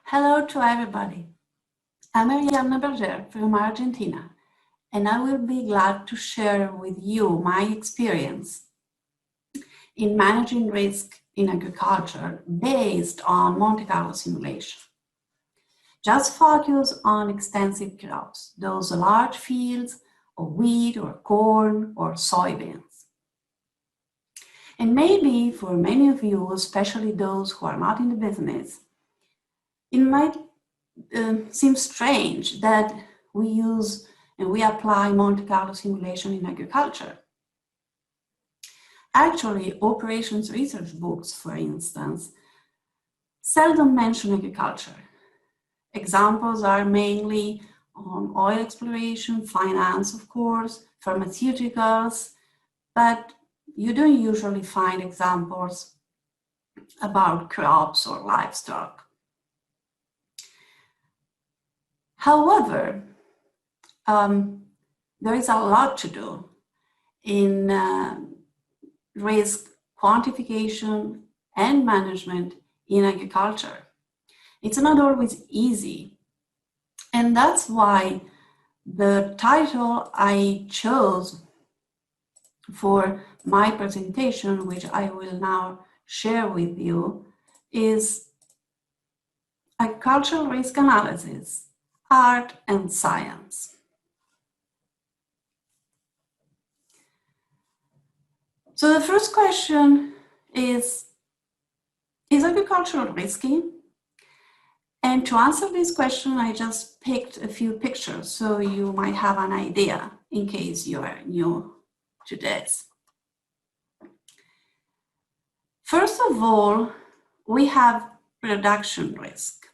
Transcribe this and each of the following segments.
Hello to everybody. I'm Ariadna Berger from Argentina, and I will be glad to share with you my experience in managing risk in agriculture based on Monte-Carlo simulation. Just focus on extensive crops, those large fields of wheat or corn or soybeans. And maybe for many of you, especially those who are not in the business, it might seem strange that we use and we apply Monte-Carlo simulation in agriculture. Actually, operations research books, for instance, seldom mention agriculture. Examples are mainly on oil exploration, finance, of course, pharmaceuticals, but you don't usually find examples about crops or livestock. However, there is a lot to do in risk quantification and management in agriculture. It's not always easy. And that's why the title I chose for my presentation, which I will now share with you, is Agricultural Risk Analysis, Art and Science. So the first question is agriculture risky? And to answer this question, I just picked a few pictures so you might have an idea in case you are new to this. First of all, we have production risk,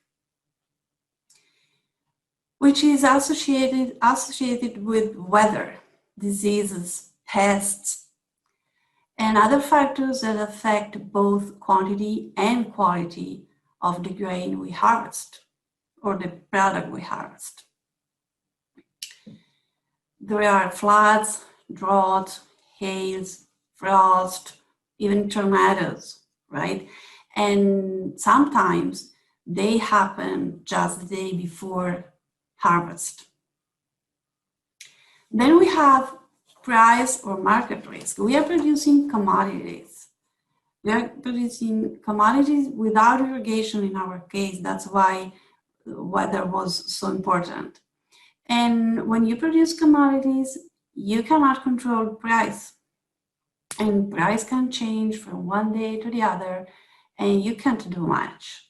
which is associated with weather, diseases, pests, and other factors that affect both quantity and quality of the grain we harvest or the product we harvest. There are floods, drought, hails, frost, even tornadoes, right? And sometimes they happen just the day before harvest. Then we have price or market risk. We are producing commodities. We are producing commodities without irrigation in our case. That's why weather was so important. And when you produce commodities, you cannot control price. And price can change from one day to the other, and you can't do much.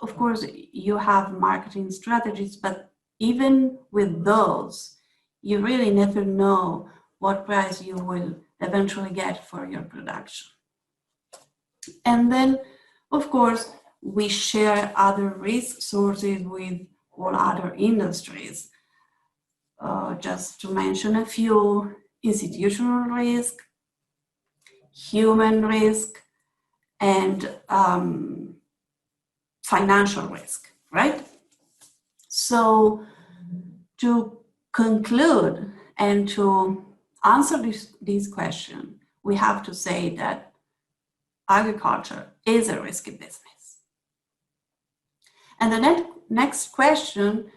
Of course, you have marketing strategies, but even with those, you really never know what price you will eventually get for your production. And then, of course, we share other risk sources with all other industries. Just to mention a few: institutional risk, human risk, and financial risk, right? So to conclude and to answer this question, we have to say that agriculture is a risky business. And the next question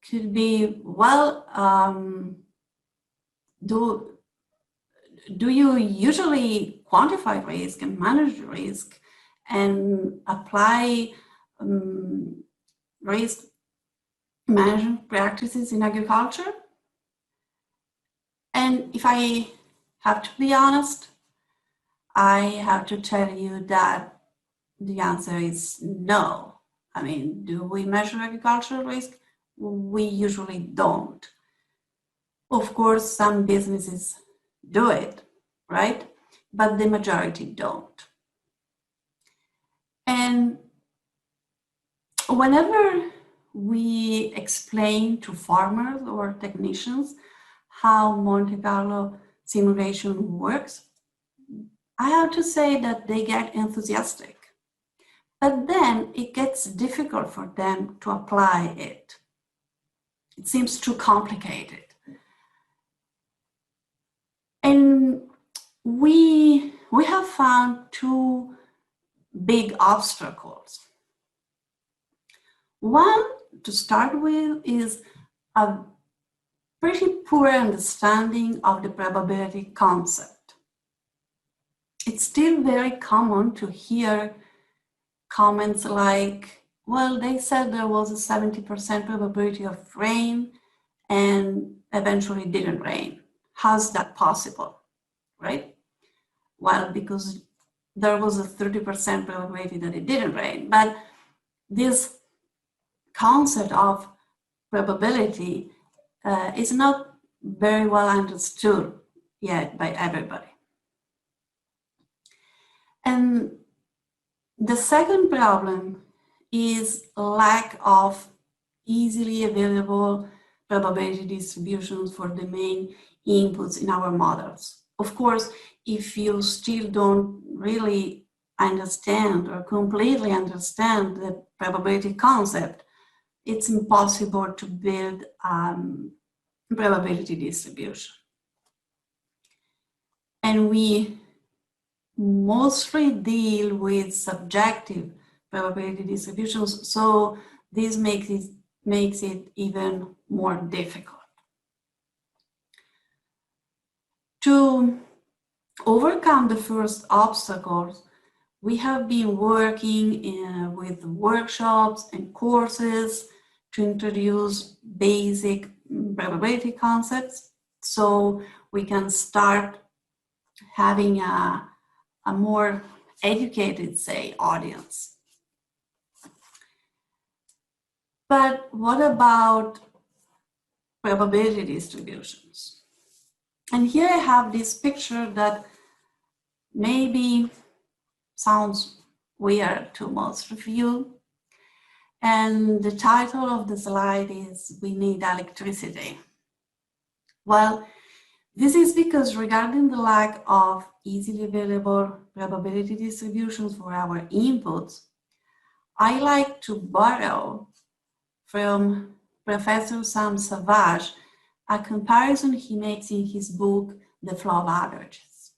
could be, well, do you usually quantify risk and manage risk and apply risk management practices in agriculture? And if I have to be honest, I have to tell you that the answer is no. I mean, do we measure agricultural risk? We usually don't. Of course, some businesses do it, right? But the majority don't. And whenever we explain to farmers or technicians how Monte-Carlo simulation works, I have to say that they get enthusiastic. But then it gets difficult for them to apply it. It seems too complicated. And we have found two big obstacles. One, to start with, is a pretty poor understanding of the probability concept. It's still very common to hear comments like, well, they said there was a 70% probability of rain and eventually didn't rain. How's that possible, right? Well, because there was a 30% probability that it didn't rain. But this concept of probability is not very well understood yet by everybody. And the second problem is lack of easily available probability distributions for the main inputs in our models. Of course, if you still don't really understand or completely understand the probability concept, it's impossible to build probability distribution. And we mostly deal with subjective probability distributions, so this makes it even more difficult. To overcome the first obstacles, we have been working with workshops and courses to introduce basic probability concepts so we can start having a more educated, say, audience. But what about probability distributions? And here I have this picture that maybe sounds weird to most of you. And the title of the slide is "We Need Electricity." Well, this is because regarding the lack of easily available probability distributions for our inputs, I like to borrow from Professor Sam Savage a comparison he makes in his book, The Flow of Averages.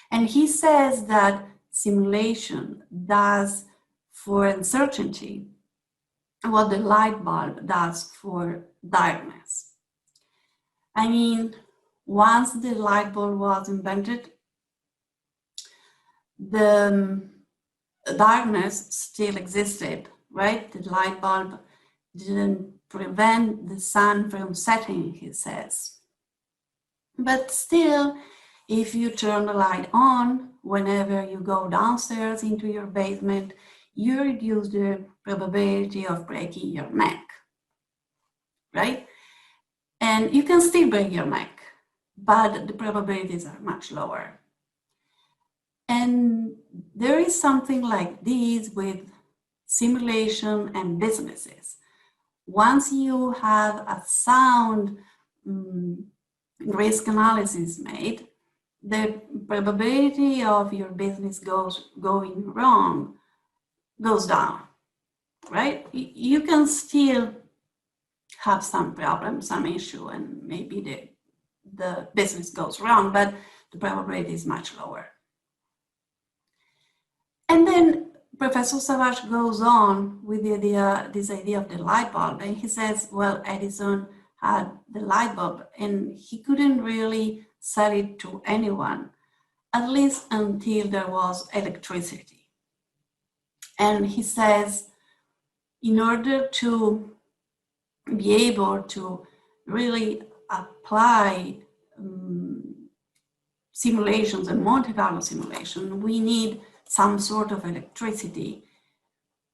And he says that simulation does for uncertainty what the light bulb does for darkness. I mean, once the light bulb was invented, the darkness still existed, right? The light bulb didn't prevent the sun from setting, he says. But still, if you turn the light on whenever you go downstairs into your basement, you reduce the probability of breaking your neck, right? And you can still break your neck, but the probabilities are much lower. And there is something like this with simulation and businesses. Once you have a sound risk analysis made, the probability of your business going wrong goes down, right? You can still have some problem, some issue, and maybe the business goes wrong, but the probability is much lower. And then Professor Savage goes on with this idea of the light bulb, and he says, well, Edison had the light bulb, and he couldn't really sell it to anyone, at least until there was electricity. And he says, in order to be able to really apply simulations and Monte-Carlo simulation, we need some sort of electricity,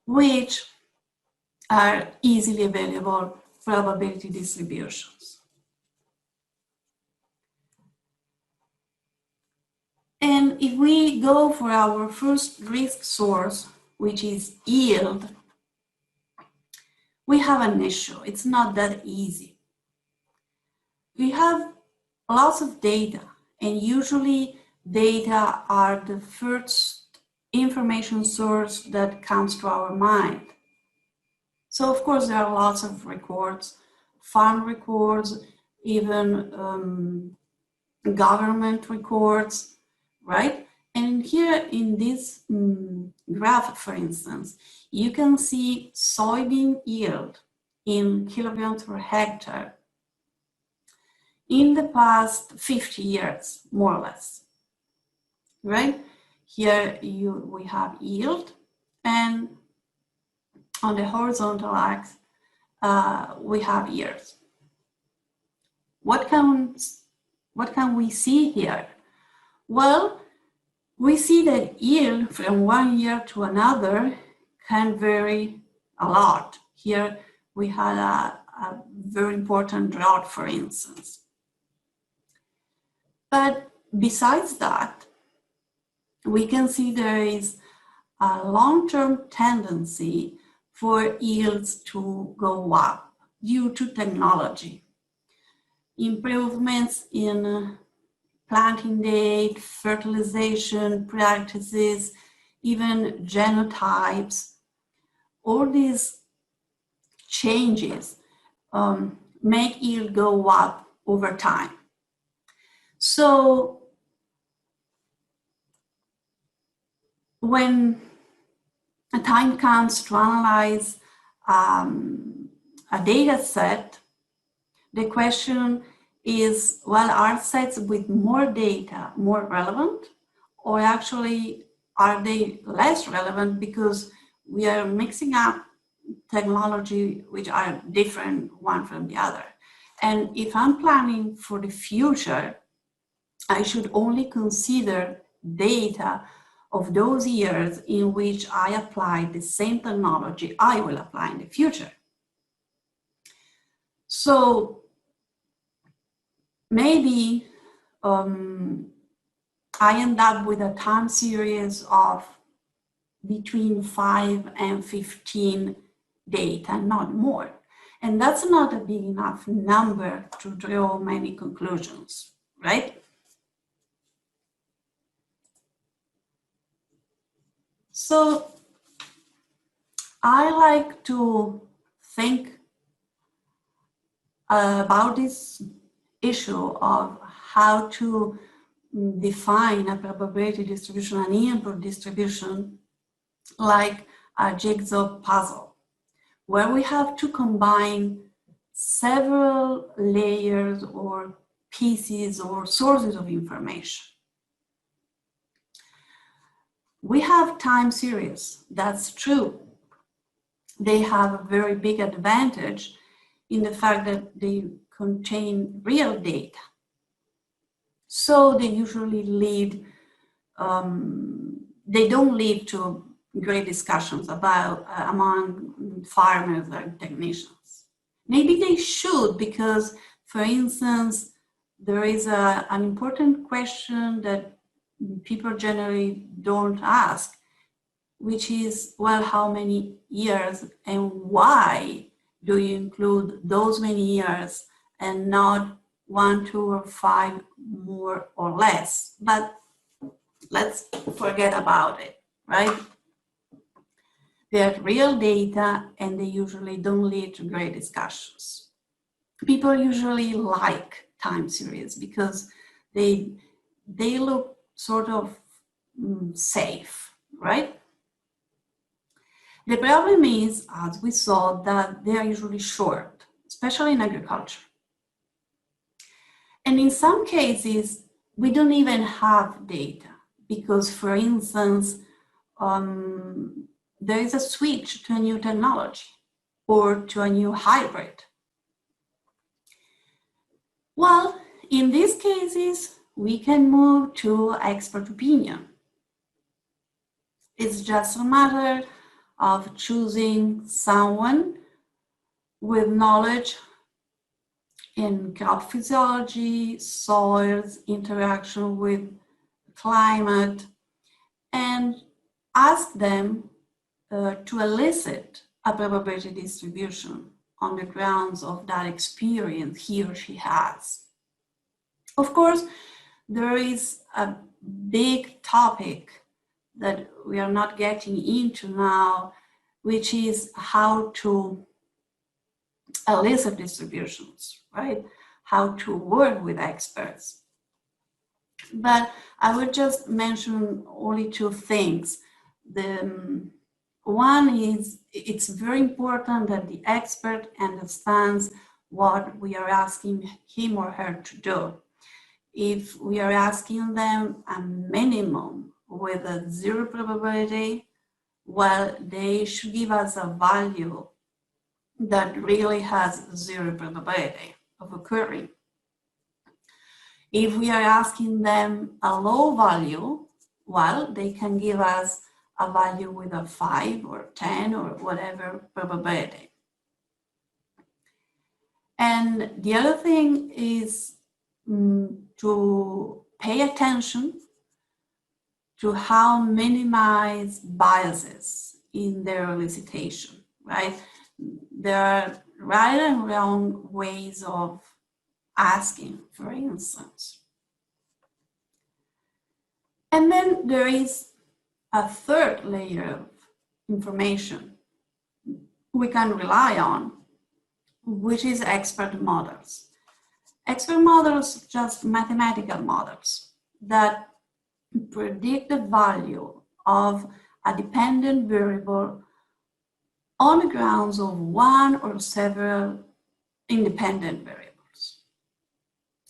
which are easily available probability distributions. And if we go for our first risk source, which is yield, we have an issue. It's not that easy. We have lots of data, and usually data are the first information source that comes to our mind. So of course there are lots of records, farm records, even government records, right? And here in this graph, for instance, you can see soybean yield in kilograms per hectare in the past 50 years, more or less, right? Here we have yield, and on the horizontal axis, we have years. What can we see here? Well, we see that yield from one year to another can vary a lot. Here we had a very important drought, for instance. But besides that, we can see there is a long-term tendency for yields to go up due to technology. Improvements in planting date, fertilization practices, even genotypes, all these changes make yield go up over time. So when a time comes to analyze a data set, the question is, well, are sets with more data more relevant, or actually are they less relevant because we are mixing up technology which are different one from the other? And if I'm planning for the future, I should only consider data of those years in which I applied the same technology I will apply in the future. So maybe I end up with a time series of between 5 and 15 data, not more. And that's not a big enough number to draw many conclusions, right? So I like to think about this issue of how to define a probability distribution, an input distribution, like a jigsaw puzzle, where we have to combine several layers or pieces or sources of information. We have time series, that's true. They have a very big advantage in the fact that they contain real data. So they usually lead, they don't lead to great discussions about among farmers and technicians. Maybe they should, because, for instance, there is an important question that people generally don't ask, which is, well, how many years and why do you include those many years and not 1, 2, or 5 more or less? But let's forget about it, right? They're real data and they usually don't lead to great discussions. People usually like time series because they look sort of safe, right? The problem is, as we saw, that they are usually short, especially in agriculture. And in some cases, we don't even have data because, for instance, there is a switch to a new technology or to a new hybrid. Well, in these cases, we can move to expert opinion. It's just a matter of choosing someone with knowledge in crop physiology, soils, interaction with climate, and ask them to elicit a probability distribution on the grounds of that experience he or she has. Of course, there is a big topic that we are not getting into now, which is how to elicit distributions, right? How to work with experts. But I would just mention only two things. One is it's very important that the expert understands what we are asking him or her to do. If we are asking them a minimum with a zero probability, well, they should give us a value that really has zero probability of occurring. If we are asking them a low value, well, they can give us a value with a 5 or 10 or whatever probability. And the other thing is to pay attention to how minimize biases in their elicitation, right? There are right and wrong ways of asking, for instance. And then there is a third layer of information we can rely on, which is expert models. Expert models, just mathematical models that predict the value of a dependent variable on the grounds of one or several independent variables.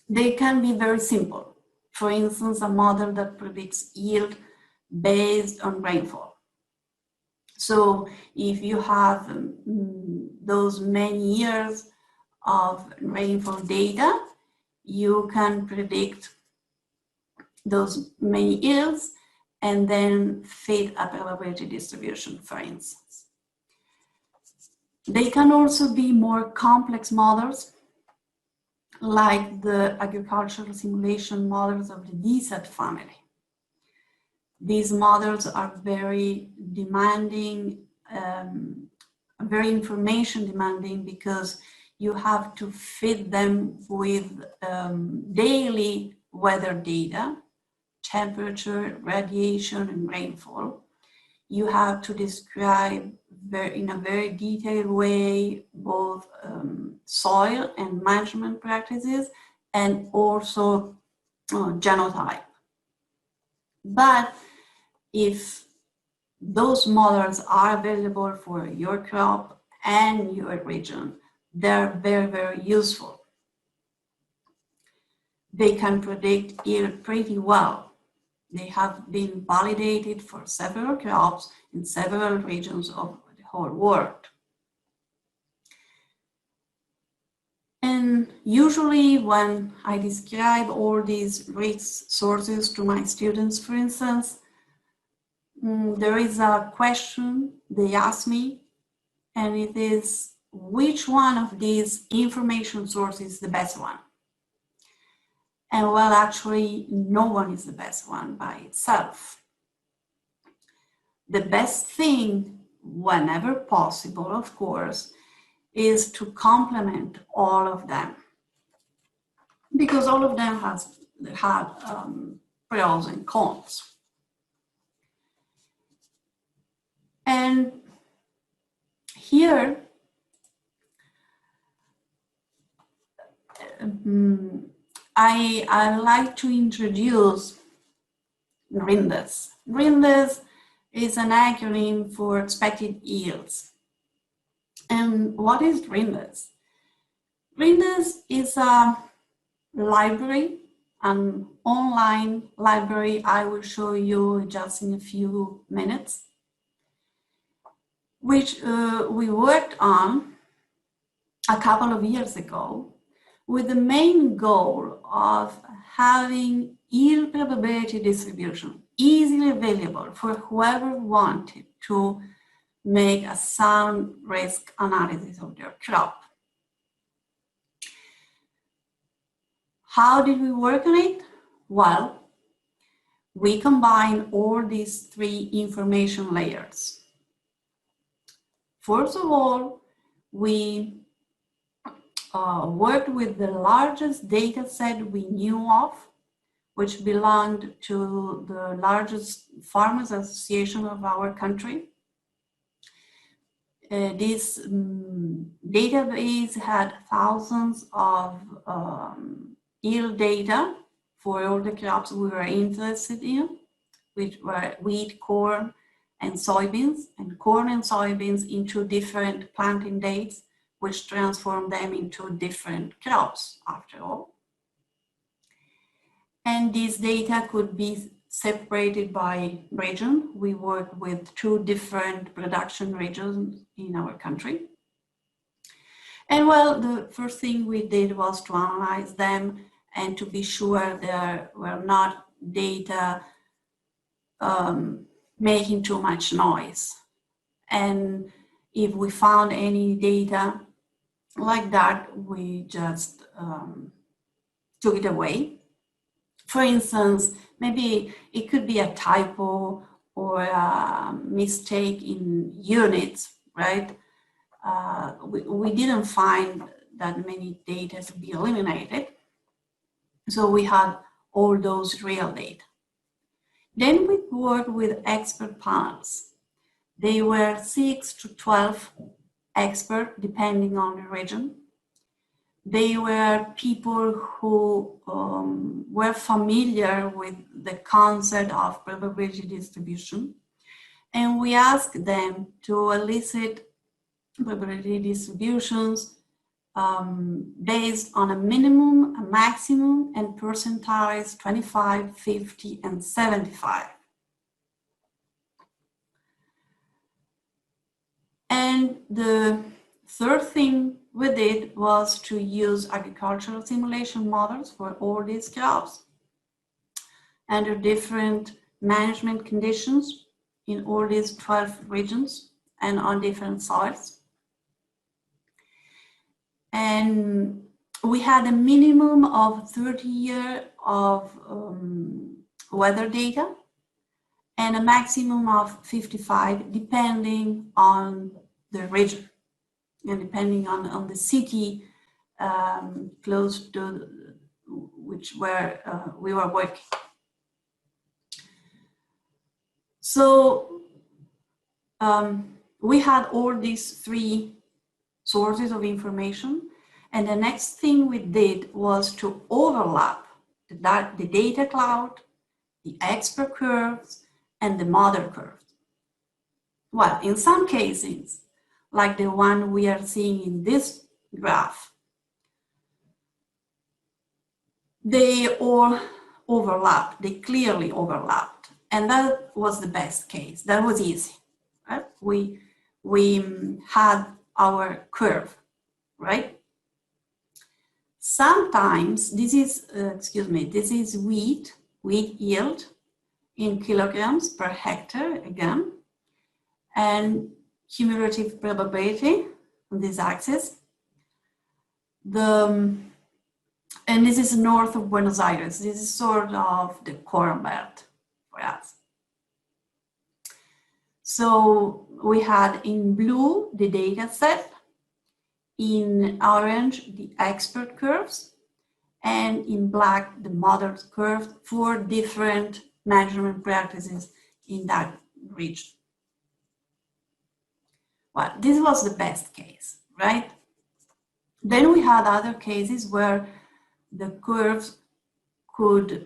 They can be very simple. For instance, a model that predicts yield based on rainfall. So if you have those many years of rainfall data, you can predict those many yields and then fit a probability distribution, for instance. They can also be more complex models, like the agricultural simulation models of the DSAT family. These models are very demanding, very information demanding, because you have to fit them with daily weather data, temperature, radiation, and rainfall. You have to describe in a very detailed way both soil and management practices and also genotype. But if those models are available for your crop and your region, they're very, very useful. They can predict yield pretty well. They have been validated for several crops in several regions of the whole world. And usually when I describe all these risk sources to my students, for instance, there is a question they ask me, and it is, which one of these information sources is the best one? And well, actually, no one is the best one by itself. The best thing, whenever possible, of course, is to complement all of them, because all of them have pros and cons. And here, I like to introduce RINDES. RINDES is an acronym for expected yields. And what is RINDES? RINDES is a library, an online library I will show you just in a few minutes, which we worked on a couple of years ago with the main goal of having yield probability distribution easily available for whoever wanted to make a sound risk analysis of their crop. How did we work on it? Well, we combined all these three information layers. First of all, we worked with the largest data set we knew of, which belonged to the largest farmers association of our country. This database had thousands of yield data for all the crops we were interested in, which were wheat, corn, and soybeans, and corn and soybeans into different planting dates, which transformed them into different crops after all. And these data could be separated by region. We work with 2 different production regions in our country. And well, the first thing we did was to analyze them and to be sure there were not data making too much noise. And if we found any data like that, we just took it away. For instance, maybe it could be a typo or a mistake in units, right? We didn't find that many data to be eliminated. So we had all those real data. Then we worked with expert panels. They were 6 to 12 experts, depending on the region. They were people who were familiar with the concept of probability distribution. And we asked them to elicit probability distributions based on a minimum, a maximum, and percentiles 25, 50, and 75. And the third thing we did was to use agricultural simulation models for all these crops under different management conditions in all these 12 regions and on different soils. And we had a minimum of 30 years of weather data and a maximum of 55, depending on the region and depending on the city close to which we were working. So we had all these 3 sources of information, and the next thing we did was to overlap the data cloud, the expert curves, and the model curves. Well, in some cases, like the one we are seeing in this graph, they all overlapped, they clearly overlapped, and that was the best case. That was easy, right? We had our curve, right? Sometimes this is, this is wheat yield in kilograms per hectare again, and cumulative probability on this axis. And this is north of Buenos Aires. This is sort of the Corn Belt for us. So we had in blue the data set, in orange the expert curves, and in black the model curve for different measurement practices in that region. Well, this was the best case, right? Then we had other cases where the curves could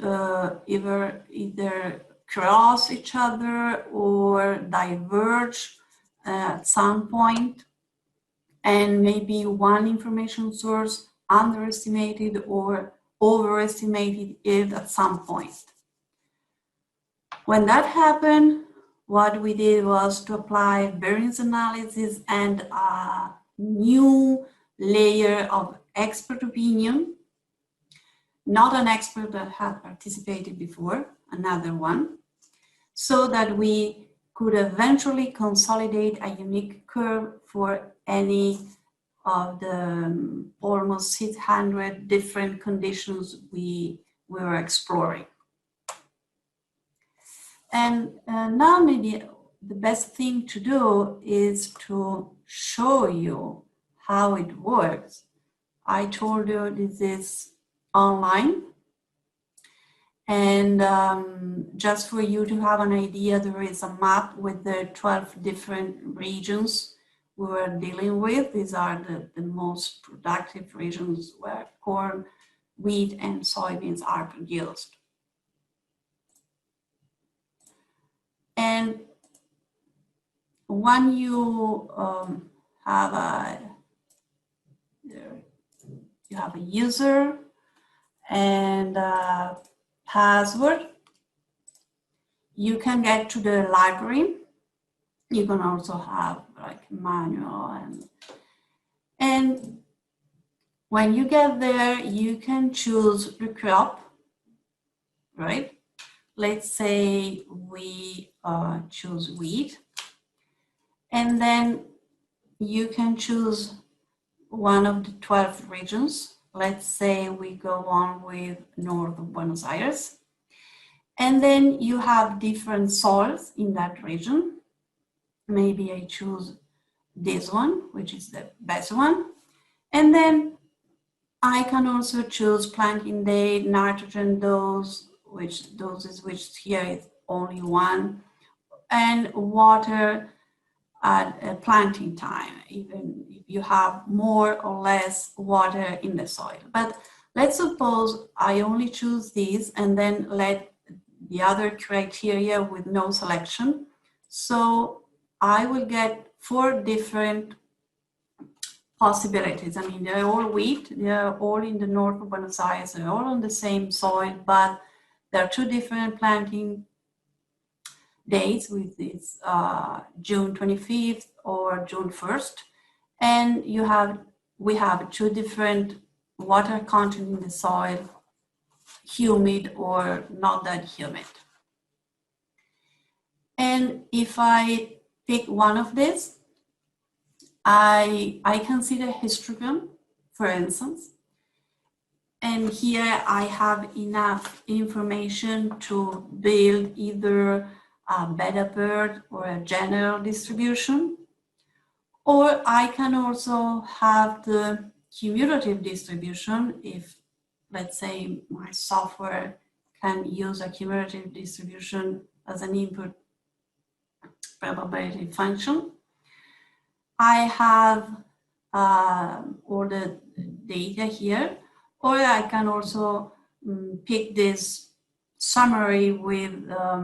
either cross each other or diverge at some point, and maybe one information source underestimated or overestimated it at some point. When that happened, what we did was to apply variance analysis and a new layer of expert opinion, not an expert that had participated before, another one, so that we could eventually consolidate a unique curve for any of the almost 600 different conditions we were exploring. And now maybe the best thing to do is to show you how it works. I told you this is online, and just for you to have an idea, there is a map with the 12 different regions we were dealing with. These are the most productive regions where corn wheat and soybeans are produced. And when you have a user and a password, you can get to the library. You can also have like manual and when you get there, you can choose the crop, right? Let's say we choose wheat, and then you can choose one of the 12 regions. Let's say we go on with north of Buenos Aires. And then you have different soils in that region. Maybe I choose this one, which is the best one. And then I can also choose planting date, nitrogen dose, which here is only one, and water at planting time, even if you have more or less water in the soil. But let's suppose I only choose these and then let the other criteria with no selection. So I will get 4 different possibilities. I mean, they're all wheat, they're all in the north of Buenos Aires, they're all on the same soil, but there are 2 different planting dates with this June 25th or June 1st. And we have 2 different water content in the soil, humid or not that humid. And if I pick one of these, I can see the histogram, for instance. And here I have enough information to build either a beta bird or a general distribution. Or I can also have the cumulative distribution if, let's say, my software can use a cumulative distribution as an input probability function. I have all the data here, or I can also pick this summary with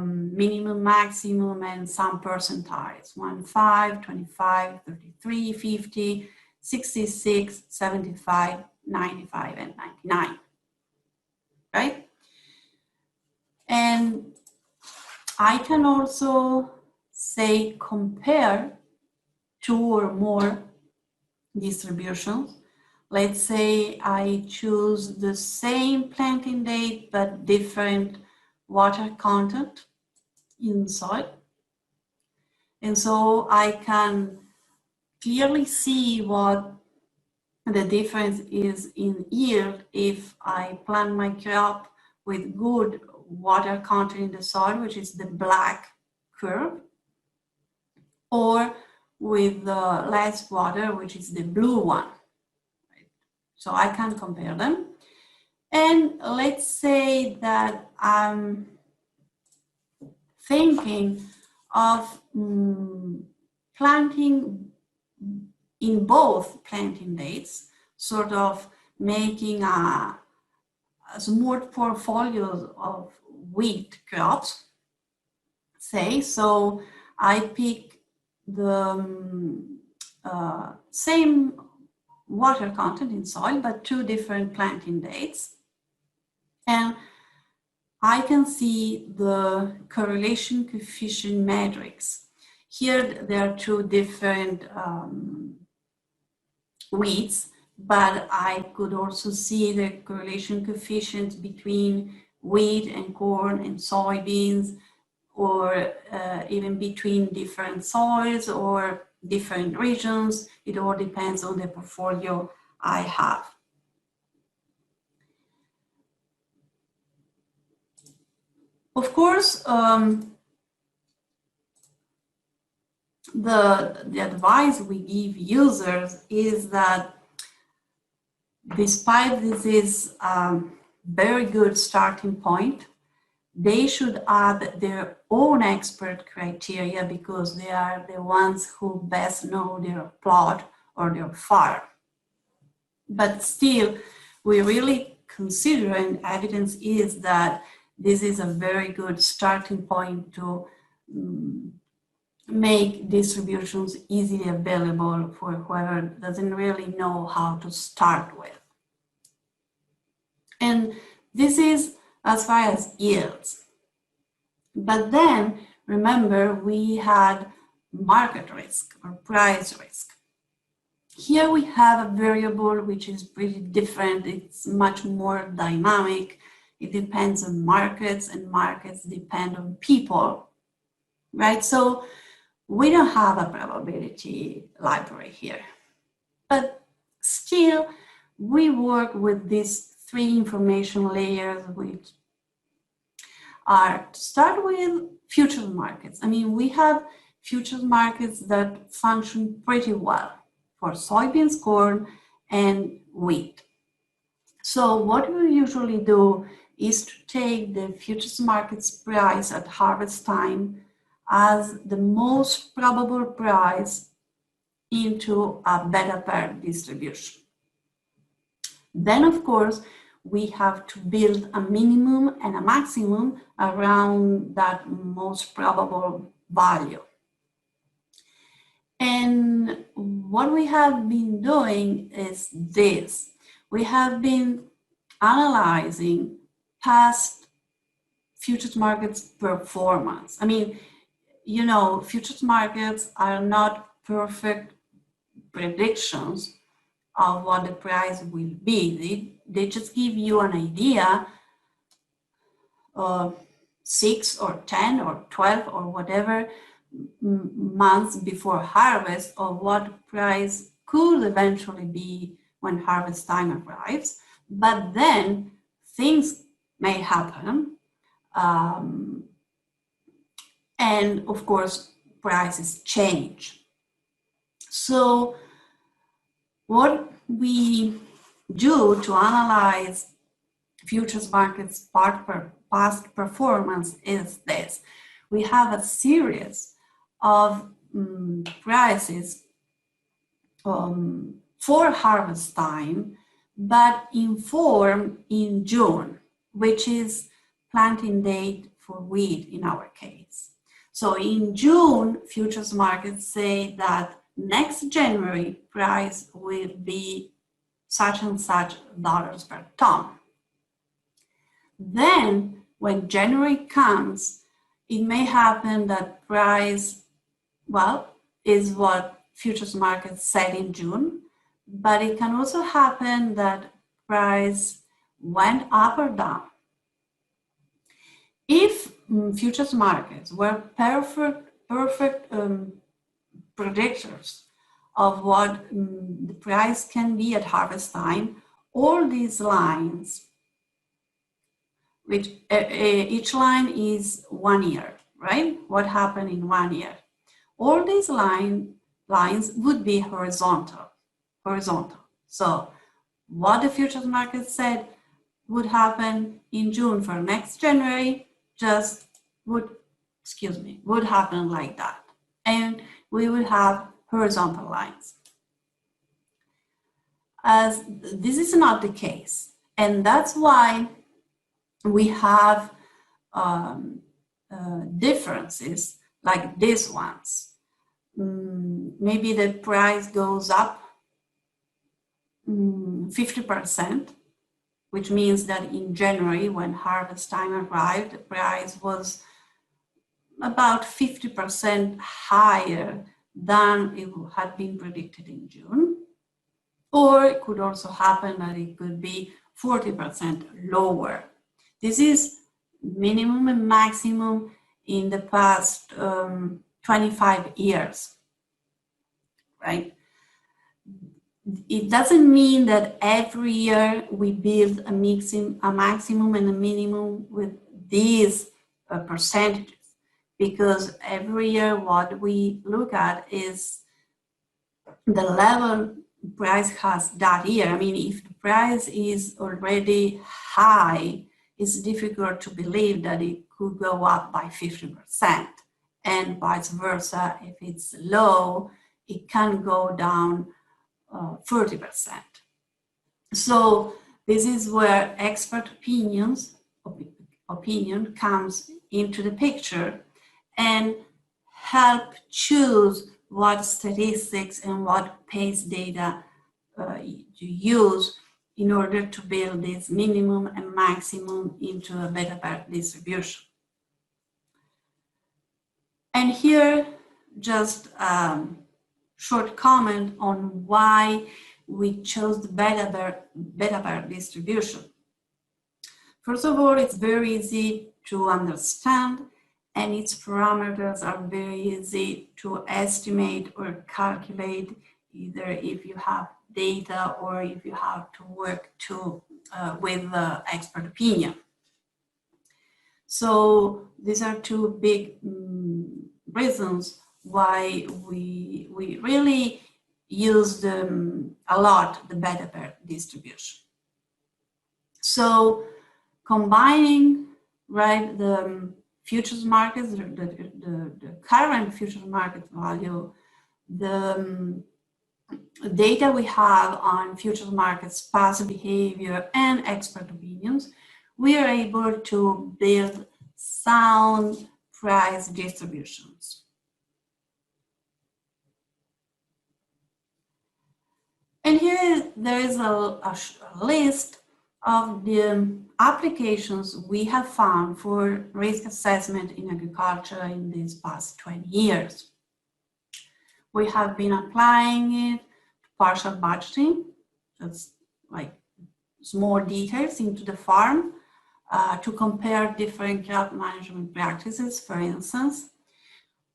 minimum, maximum, and some percentiles, 1, 5, 25, 33, 50, 66, 75, 95, and 99, right? And I can also say compare 2 or more distributions. Let's say I choose the same planting date but different water content in soil. And so I can clearly see what the difference is in yield if I plant my crop with good water content in the soil, which is the black curve, or with less water, which is the blue one. So I can compare them. And let's say that I'm thinking of planting in both planting dates, sort of making a smooth portfolio of wheat crops, say. So I pick the same water content in soil, but 2 different planting dates. And I can see the correlation coefficient matrix. Here there are 2 different wheats, but I could also see the correlation coefficients between wheat and corn and soybeans, or even between different soils or different regions. It all depends on the portfolio I have. Of course, the advice we give users is that despite this is a very good starting point, they should add their own expert criteria because they are the ones who best know their plot or their farm. But still, we really consider, and evidence is that this is a very good starting point to make distributions easily available for whoever doesn't really know how to start with. And this is as far as yields. But then, remember, we had market risk or price risk. Here we have a variable which is pretty different. It's much more dynamic. It depends on markets, and markets depend on people, right? So we don't have a probability library here. But still, we work with these three information layers, which are, to start with, futures markets. I mean, we have futures markets that function pretty well for soybeans, corn, and wheat. So what we usually do is to take the futures market's price at harvest time as the most probable price into a beta pair distribution. Then, of course, we have to build a minimum and a maximum around that most probable value. And what we have been doing is this. We have been analyzing past futures markets performance. I mean, you know, futures markets are not perfect predictions of what the price will be. They just give you an idea of 6 or 10 or 12 or whatever months before harvest of what price could eventually be when harvest time arrives. But then things may happen. And of course, prices change. So what we do to analyze futures markets past performance is this. We have a series of prices for harvest time, but informed in June, which is planting date for wheat in our case. So in June, futures markets say that next January price will be such and such dollars per ton. Then when January comes, it may happen that price, well, is what futures markets said in June, but it can also happen that price went up or down. If futures markets were perfect predictors of what the price can be at harvest time, all these lines, which each line is 1 year, right? What happened in 1 year? All these lines would be horizontal. So what the futures market said would happen in June for next January just would happen like that. And we would have horizontal lines. As this is not the case, and that's why we have differences like these ones. Maybe the price goes up 50%, which means that in January, when harvest time arrived, the price was about 50% higher than it had been predicted in June. Or it could also happen that it could be 40% lower. This is minimum and maximum in the past 25 years, right? It doesn't mean that every year we build a maximum and a minimum with these percentages, because every year what we look at is the level price has that year. I mean, if the price is already high, it's difficult to believe that it could go up by 50%, and vice versa. If it's low, it can go down 30%. So This is where expert opinion comes into the picture and help choose what statistics and what pace data to use in order to build this minimum and maximum into a beta pair distribution. And here, just short comment on why we chose the beta pair distribution. First of all, it's very easy to understand, and its parameters are very easy to estimate or calculate, either if you have data or if you have to work with expert opinion. So these are two big reasons why we really used a lot the beta pair distribution. So combining, right, the futures markets, the current futures market value, the data we have on futures markets, past behavior, and expert opinions, we are able to build sound price distributions. And here there is a list of the applications we have found for risk assessment in agriculture in these past 20 years. We have been applying it to partial budgeting, that's like small details into the farm, to compare different crop management practices, for instance.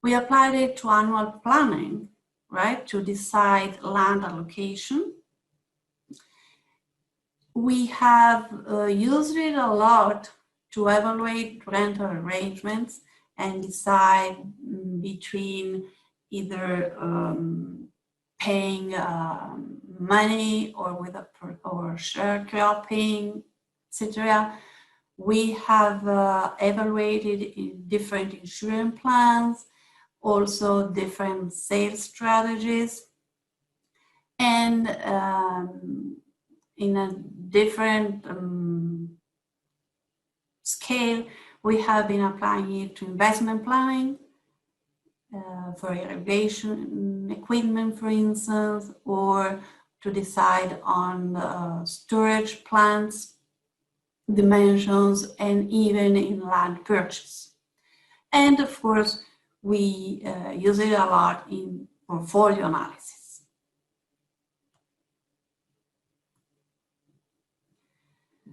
We applied it to annual planning, right, to decide land allocation. We have used it a lot to evaluate rental arrangements and decide between either paying money or with or sharecropping, etc. We have evaluated in different insurance plans, also different sales strategies, and in a different scale, we have been applying it to investment planning for irrigation equipment, for instance, or to decide on storage plants, dimensions, and even in land purchase. And of course, we use it a lot in portfolio analysis.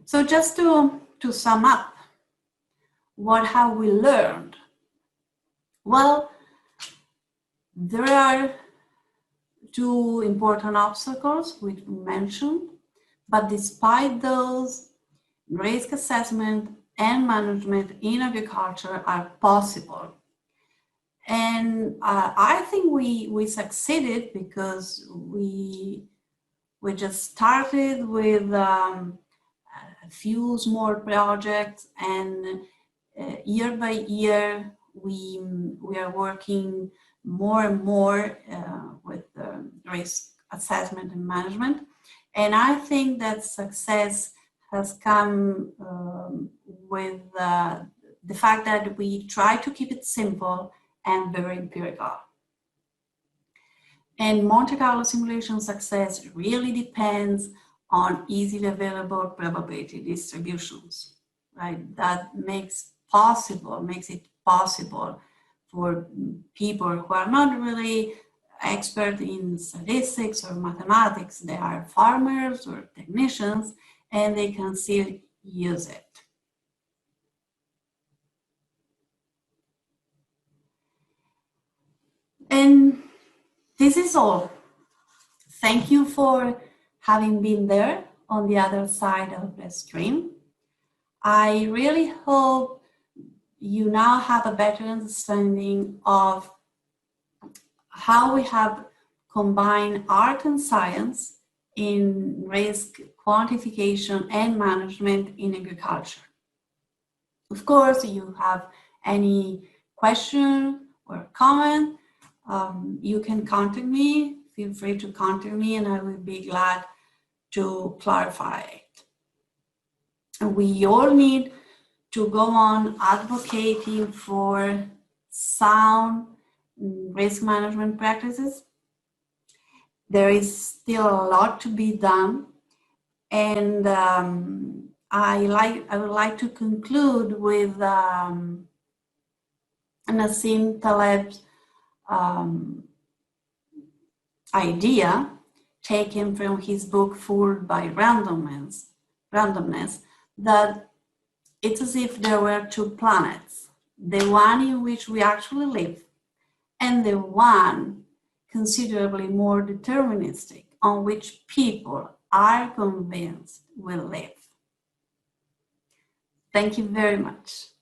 So just to sum up, what have we learned? Well, there are two important obstacles which we mentioned, but despite those, risk assessment and management in agriculture are possible. And I think we succeeded because we just started with a few small projects, and year by year we are working more and more with risk assessment and management. And I think that success has come with the fact that we try to keep it simple and very empirical. And Monte-Carlo simulation success really depends on easily available probability distributions, right? That makes it possible for people who are not really expert in statistics or mathematics. They are farmers or technicians, and they can still use it. And this is all. Thank you for having been there on the other side of the stream. I really hope you now have a better understanding of how we have combined art and science in risk quantification and management in agriculture. Of course, if you have any question or comment, you can contact me. Feel free to contact me, and I will be glad to clarify it. And we all need to go on advocating for sound risk management practices. There is still a lot to be done, and I would like to conclude with Nassim Taleb's idea taken from his book Fooled by Randomness, that it's as if there were two planets, the one in which we actually live and the one considerably more deterministic on which people are convinced will live. Thank you very much.